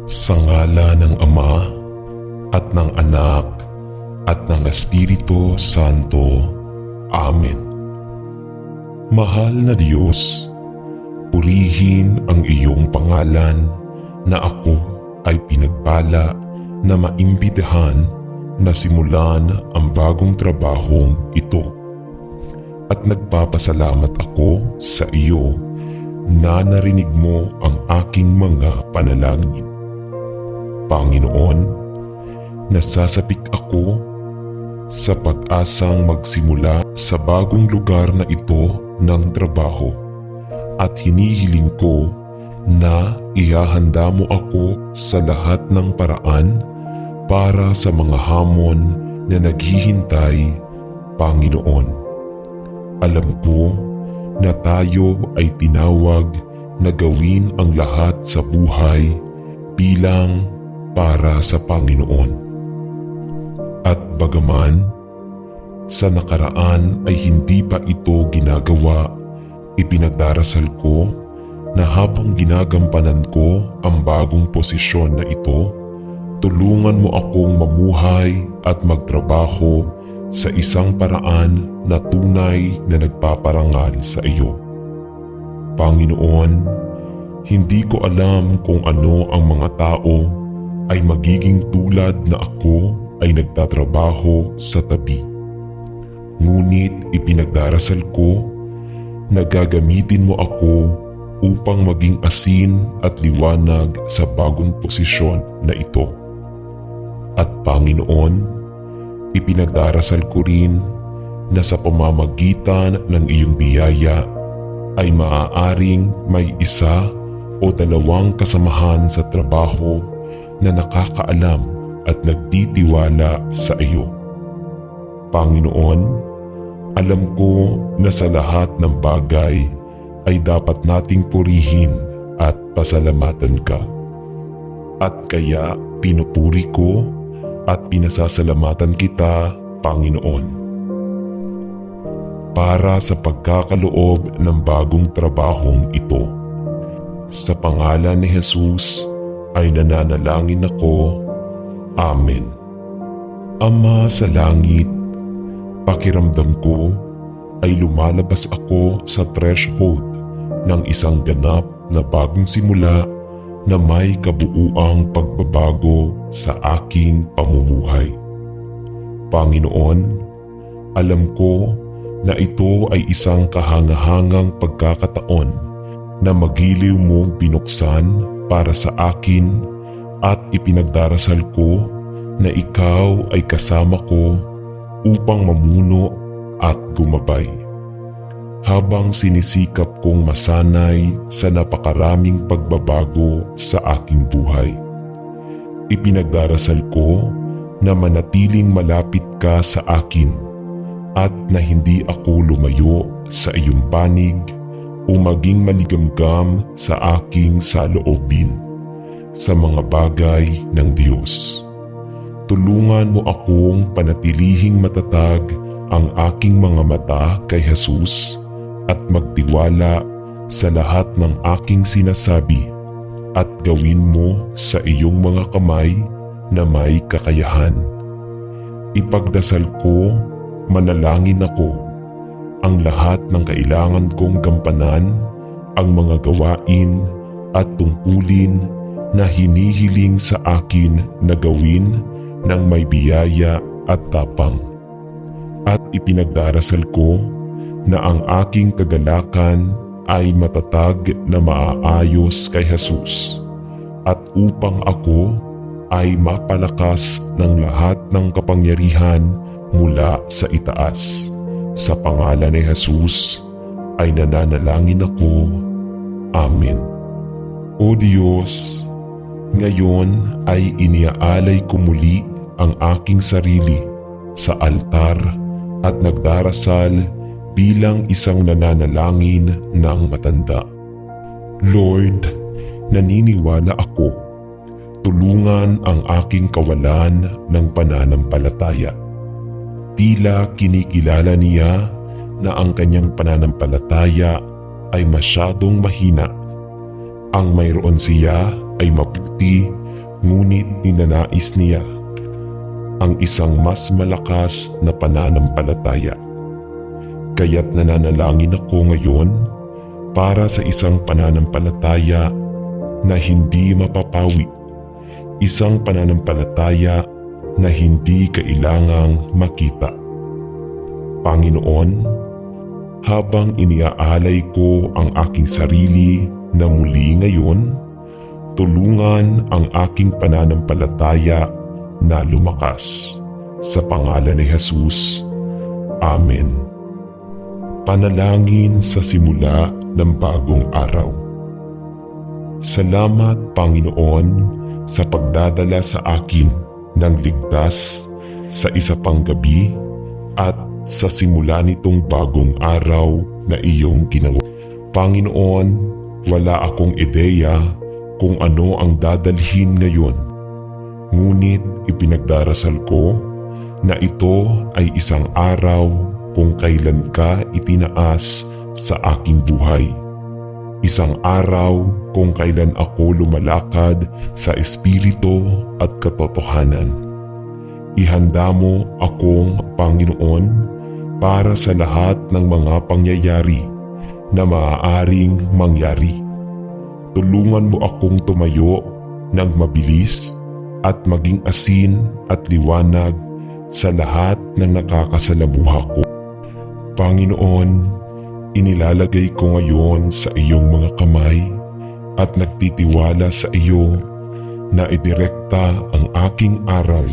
Sa ngala ng Ama at ng Anak at ng Espiritu Santo. Amen. Mahal na Diyos, purihin ang iyong pangalan na ako ay pinagpala na maimbitahan na simulan ang bagong trabahong ito. At nagpapasalamat ako sa iyo na narinig mo ang aking mga panalangin. Panginoon, nasasapik ako sa pag-asang magsimula sa bagong lugar na ito ng trabaho at hinihiling ko na ihahanda mo ako sa lahat ng paraan para sa mga hamon na naghihintay, Panginoon. Alam ko na tayo ay tinawag na gawin ang lahat sa buhay bilang para sa Panginoon. At bagaman sa nakaraan ay hindi pa ito ginagawa, ipinagdarasal ko na habang ginagampanan ko ang bagong posisyon na ito, tulungan mo akong mamuhay at magtrabaho sa isang paraan na tunay na nagpaparangal sa iyo. Panginoon, hindi ko alam kung ano ang mga tao ay magiging tulad na ako ay nagtatrabaho sa tabi. Ngunit ipinagdarasal ko na gagamitin mo ako upang maging asin at liwanag sa bagong posisyon na ito. At Panginoon, ipinagdarasal ko rin na sa pamamagitan ng iyong biyaya ay maaaring may isa o dalawang kasamahan sa trabaho na nakakaalam at nagtitiwala sa iyo. Panginoon, alam ko na sa lahat ng bagay ay dapat nating purihin at pasalamatan ka. At kaya pinupuri ko at pinasasalamatan kita, Panginoon, para sa pagkakaloob ng bagong trabahong ito. Sa pangalan ni Jesus ay nananalangin ako. Amen. Ama sa langit, pakiramdam ko ay lumalabas ako sa threshold ng isang ganap na bagong simula na may kabuuang pagbabago sa aking pamumuhay. Panginoon, alam ko na ito ay isang kahangahangang pagkakataon na magiliw mong binuksan para sa akin at ipinagdarasal ko na ikaw ay kasama ko upang mamuno at gumabay. Habang sinisikap kong masanay sa napakaraming pagbabago sa aking buhay. Ipinagdarasal ko na manatiling malapit ka sa akin at na hindi ako lumayo sa iyong panig o maging maligamgam sa aking saloobin sa mga bagay ng Diyos. Tulungan mo akong panatilihing matatag ang aking mga mata kay Jesus at magtiwala sa lahat ng aking sinasabi at gawin mo sa iyong mga kamay na may kakayahan. Ipagdasal ko, manalangin ako, ang lahat ng kailangan kong gampanan, ang mga gawain at tungkulin na hinihiling sa akin na gawin ng may biyaya at tapang. At ipinagdarasal ko na ang aking kagalakan ay matatag na maaayos kay Jesus at upang ako ay mapalakas ng lahat ng kapangyarihan mula sa itaas. Sa pangalan ni Jesus ay nananalangin ako. Amen. O Diyos, ngayon ay iniaalay ko muli ang aking sarili sa altar at nagdarasal bilang isang nananalangin ng matanda. Lord, naniniwala ako. Tulungan ang aking kawalan ng pananampalataya. Tila kinikilala niya na ang kanyang pananampalataya ay masyadong mahina. Ang mayroon siya ay mabuti ngunit ninanais niya ang isang mas malakas na pananampalataya. Kaya't nananalangin ako ngayon para sa isang pananampalataya na hindi mapapawi, isang pananampalataya na hindi kailangang makita. Panginoon, habang iniaalay ko ang aking sarili na muli ngayon, tulungan ang aking pananampalataya na lumakas. Sa pangalan ni Jesus. Amen. Panalangin sa simula ng bagong araw. Salamat, Panginoon, sa pagdadala sa akin ng ligtas sa isa pang gabi at sa simula nitong bagong araw na iyong ginawa. Panginoon, wala akong ideya kung ano ang dadalhin ngayon. Ngunit ipinagdarasal ko na ito ay isang araw kung kailan ka itinaas sa aking buhay. Isang araw kung kailan ako lumalakad sa espiritu at katotohanan. Ihanda mo akong, Panginoon, para sa lahat ng mga pangyayari na maaaring mangyari. Tulungan mo akong tumayo ng mabilis at maging asin at liwanag sa lahat ng nakakasalamuha ko. Panginoon, inilalagay ko ngayon sa iyong mga kamay at nagtitiwala sa iyo na idirekta ang aking aral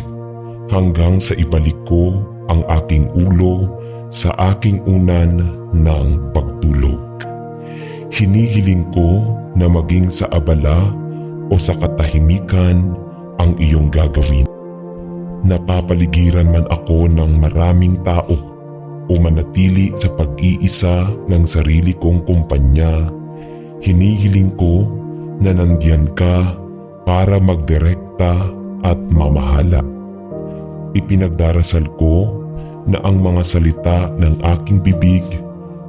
hanggang sa ibalik ko ang aking ulo sa aking unan ng pagtulog. Hinihiling ko na maging sa abala o sa katahimikan ang iyong gagawin. Napapaligiran man ako ng maraming tao o manatili sa pag-iisa ng sarili kong kumpanya, hinihiling ko na nandiyan ka para magdirekta at mamahala. Ipinagdarasal ko na ang mga salita ng aking bibig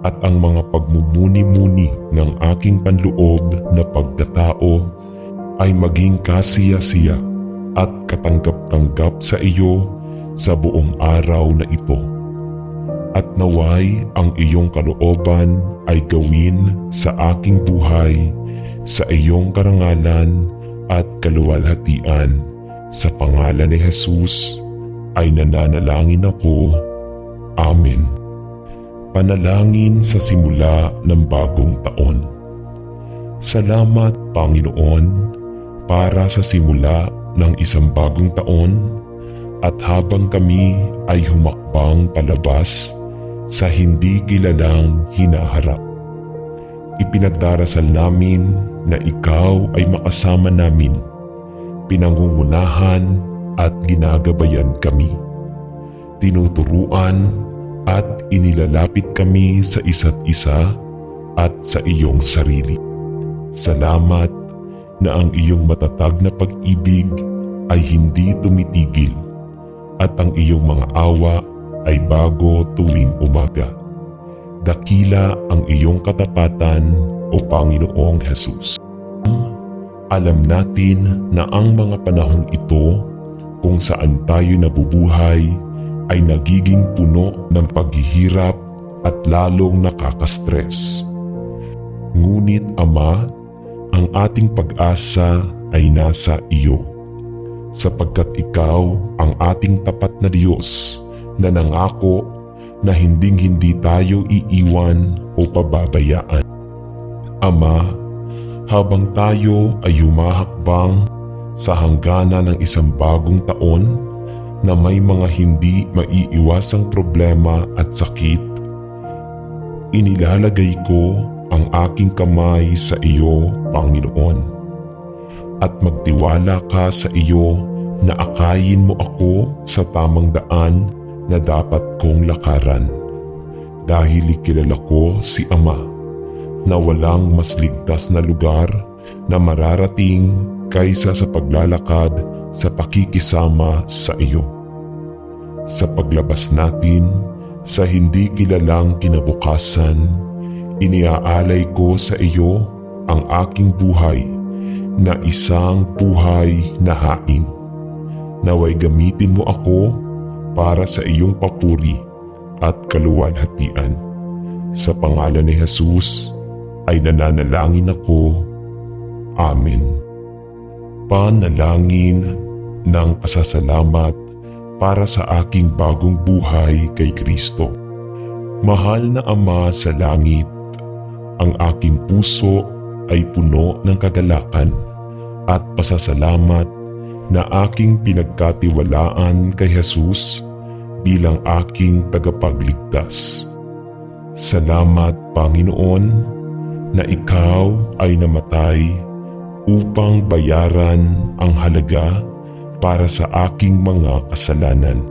at ang mga pagmumuni-muni ng aking panloob na pagkatao ay maging kasiya-siya at katanggap-tanggap sa iyo sa buong araw na ito. At naway ang iyong kalooban ay gawin sa aking buhay sa iyong karangalan at kaluwalhatian. Sa pangalan ni Jesus ay nananalangin ako. Amen. Panalangin sa simula ng bagong taon. Salamat, Panginoon, para sa simula ng isang bagong taon at habang kami ay humakbang palabas sa hindi kilalang hinaharap. Ipinagdarasal namin na ikaw ay makasama namin, pinangungunahan at ginagabayan kami. Tinuturuan at inilalapit kami sa isa't isa at sa iyong sarili. Salamat na ang iyong matatag na pag-ibig ay hindi tumitigil at ang iyong mga awa ay bago tuwing umaga. Dakila ang iyong katapatan, o Panginoong Jesus. Alam natin na ang mga panahong ito kung saan tayo nabubuhay ay nagiging puno ng paghihirap at lalong nakaka-stress. Ngunit Ama, ang ating pag-asa ay nasa iyo, sapagkat ikaw ang ating tapat na Diyos na nangako na hinding-hindi tayo iiwan o pababayaan. Ama, habang tayo ay humahakbang sa hangganan ng isang bagong taon na may mga hindi maiiwasang problema at sakit, inilalagay ko ang aking kamay sa iyo, Panginoon, at magtiwala ka sa iyo na akayin mo ako sa tamang daan na dapat kong lakaran. Dahil kilala ko si Ama na walang mas ligtas na lugar na mararating kaysa sa paglalakad sa pakikisama sa iyo. Sa paglabas natin sa hindi kilalang kinabukasan, iniaalay ko sa iyo ang aking buhay na isang buhay na hain. Naway gamitin mo ako para sa iyong papuri at kaluwalhatian. Sa pangalan ni Jesus ay nananalangin ako. Amen. Panalangin ng pasasalamat para sa aking bagong buhay kay Kristo. Mahal na Ama sa langit, ang aking puso ay puno ng kagalakan at pasasalamat na aking pinagkatiwalaan kay Jesus bilang aking tagapagligtas. Salamat, Panginoon, na Ikaw ay namatay upang bayaran ang halaga para sa aking mga kasalanan.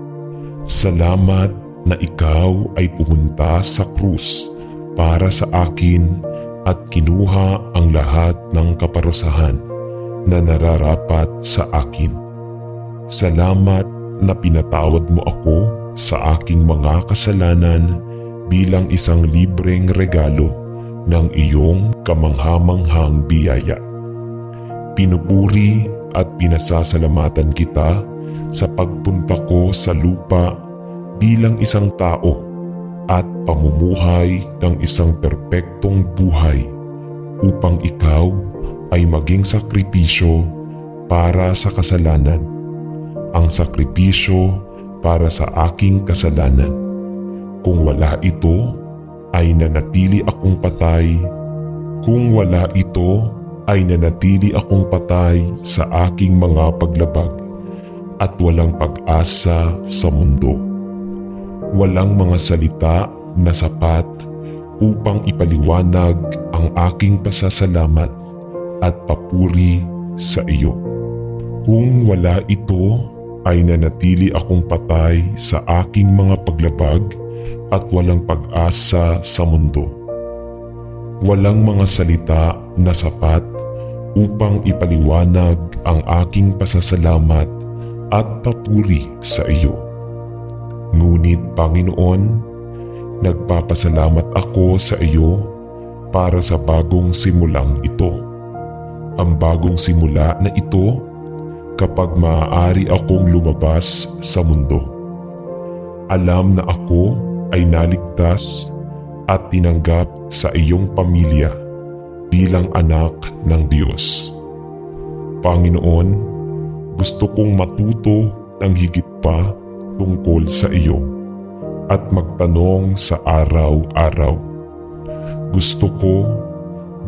Salamat na Ikaw ay pumunta sa krus para sa akin at kinuha ang lahat ng kaparusahan na nararapat sa akin. Salamat na pinatawad mo ako sa aking mga kasalanan bilang isang libreng regalo ng iyong kamangha-manghang biyaya. Pinupuri at pinasasalamatan kita sa pagpunta ko sa lupa bilang isang tao at pamumuhay ng isang perpektong buhay upang ikaw ay maging sakripisyo para sa kasalanan, ang sakripisyo para sa aking kasalanan. Kung wala ito, ay nanatili akong patay. Kung wala ito, ay nanatili akong patay sa aking mga paglabag at walang pag-asa sa mundo. Walang mga salita na sapat upang ipaliwanag ang aking pasasalamat at papuri sa iyo. Kung wala ito, ay nanatili akong patay sa aking mga paglabag at walang pag-asa sa mundo. Walang mga salita na sapat upang ipaliwanag ang aking pasasalamat at papuri sa iyo. Ngunit Panginoon, nagpapasalamat ako sa iyo para sa bagong simulang ito. Ang bagong simula na ito kapag maaari akong lumabas sa mundo. Alam na ako ay naligtas at tinanggap sa iyong pamilya bilang anak ng Diyos. Panginoon, gusto kong matuto ng higit pa tungkol sa iyo at magtanong sa araw-araw. Gusto ko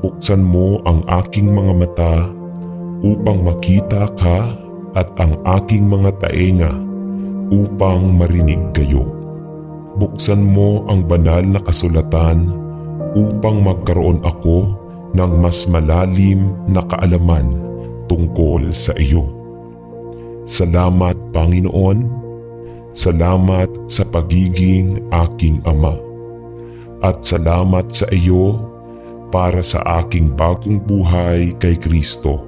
buksan mo ang aking mga mata upang makita ka at ang aking mga taenga upang marinig kayo. Buksan mo ang banal na kasulatan upang magkaroon ako ng mas malalim na kaalaman tungkol sa iyo. Salamat, Panginoon. Salamat sa pagiging aking Ama. At salamat sa iyo para sa aking bagong buhay kay Kristo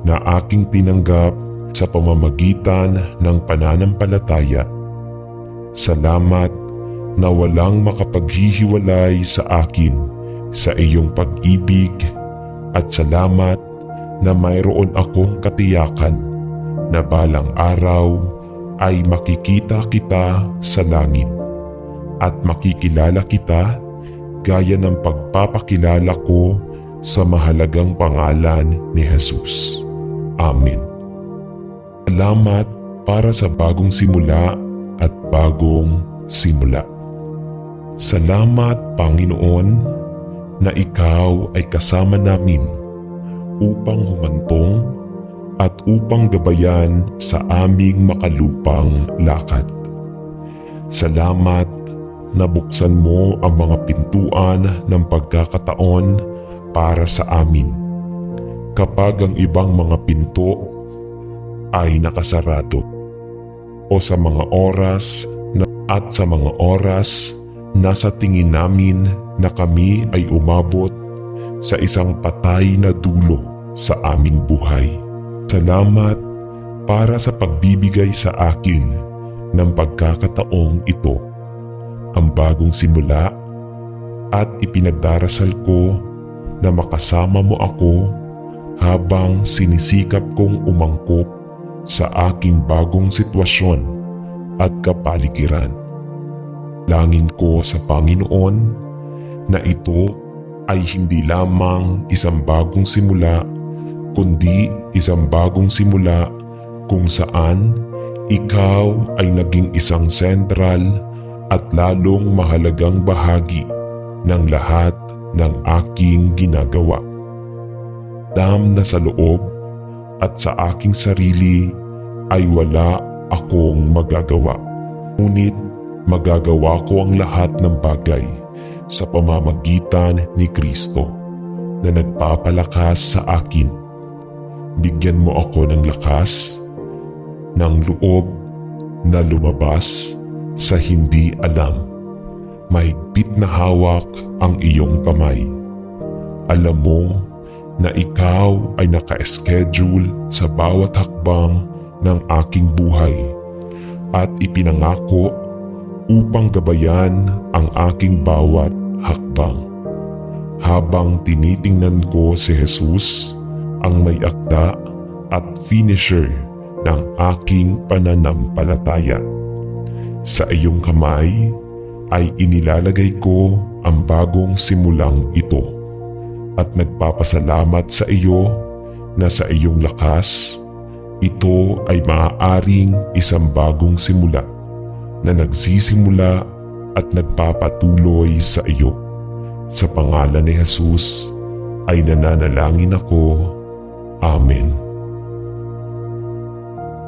na aking tinanggap sa pamamagitan ng pananampalataya. Salamat na walang makapaghihiwalay sa akin sa iyong pag-ibig at salamat na mayroon akong katiyakan na balang araw ay makikita kita sa langit at makikilala kita gaya ng pagpapakilala ko sa mahalagang pangalan ni Jesus. Amen. Salamat para sa bagong simula at bagong simula. Salamat, Panginoon, na ikaw ay kasama namin upang humantong at upang gabayan sa aming makalupang lakad. Salamat na buksan mo ang mga pintuan ng pagkakataon para sa amin kapag ang ibang mga pinto ay nakasarado o sa mga oras na sa tingin namin na kami ay umabot sa isang patay na dulo sa aming buhay. Salamat para sa pagbibigay sa akin ng pagkakataong ito, ang bagong simula, at ipinagdarasal ko na makasama mo ako habang sinisikap kong umangkop sa aking bagong sitwasyon at kapaligiran. Langin ko sa Panginoon na ito ay hindi lamang isang bagong simula, kundi isang bagong simula kung saan ikaw ay naging isang sentral at lalong mahalagang bahagi ng lahat ng aking ginagawa. Dam na sa loob at sa aking sarili ay wala akong magagawa. Ngunit magagawa ko ang lahat ng bagay sa pamamagitan ni Kristo na nagpapalakas sa akin. Bigyan mo ako ng lakas, ng loob na lumabas sa hindi alam. Mahigpit na hawak ang iyong kamay. Alam mo na ikaw ay naka-schedule sa bawat hakbang ng aking buhay at ipinangako upang gabayan ang aking bawat hakbang. Habang tinitingnan ko si Jesus, ang may akda at finisher ng aking pananampalataya. Sa iyong kamay ay inilalagay ko ang bagong simulang ito at nagpapasalamat sa iyo na sa iyong lakas, ito ay maaaring isang bagong simula na nagsisimula at nagpapatuloy sa iyo. Sa pangalan ni Jesus ay nananalangin ako. Amen.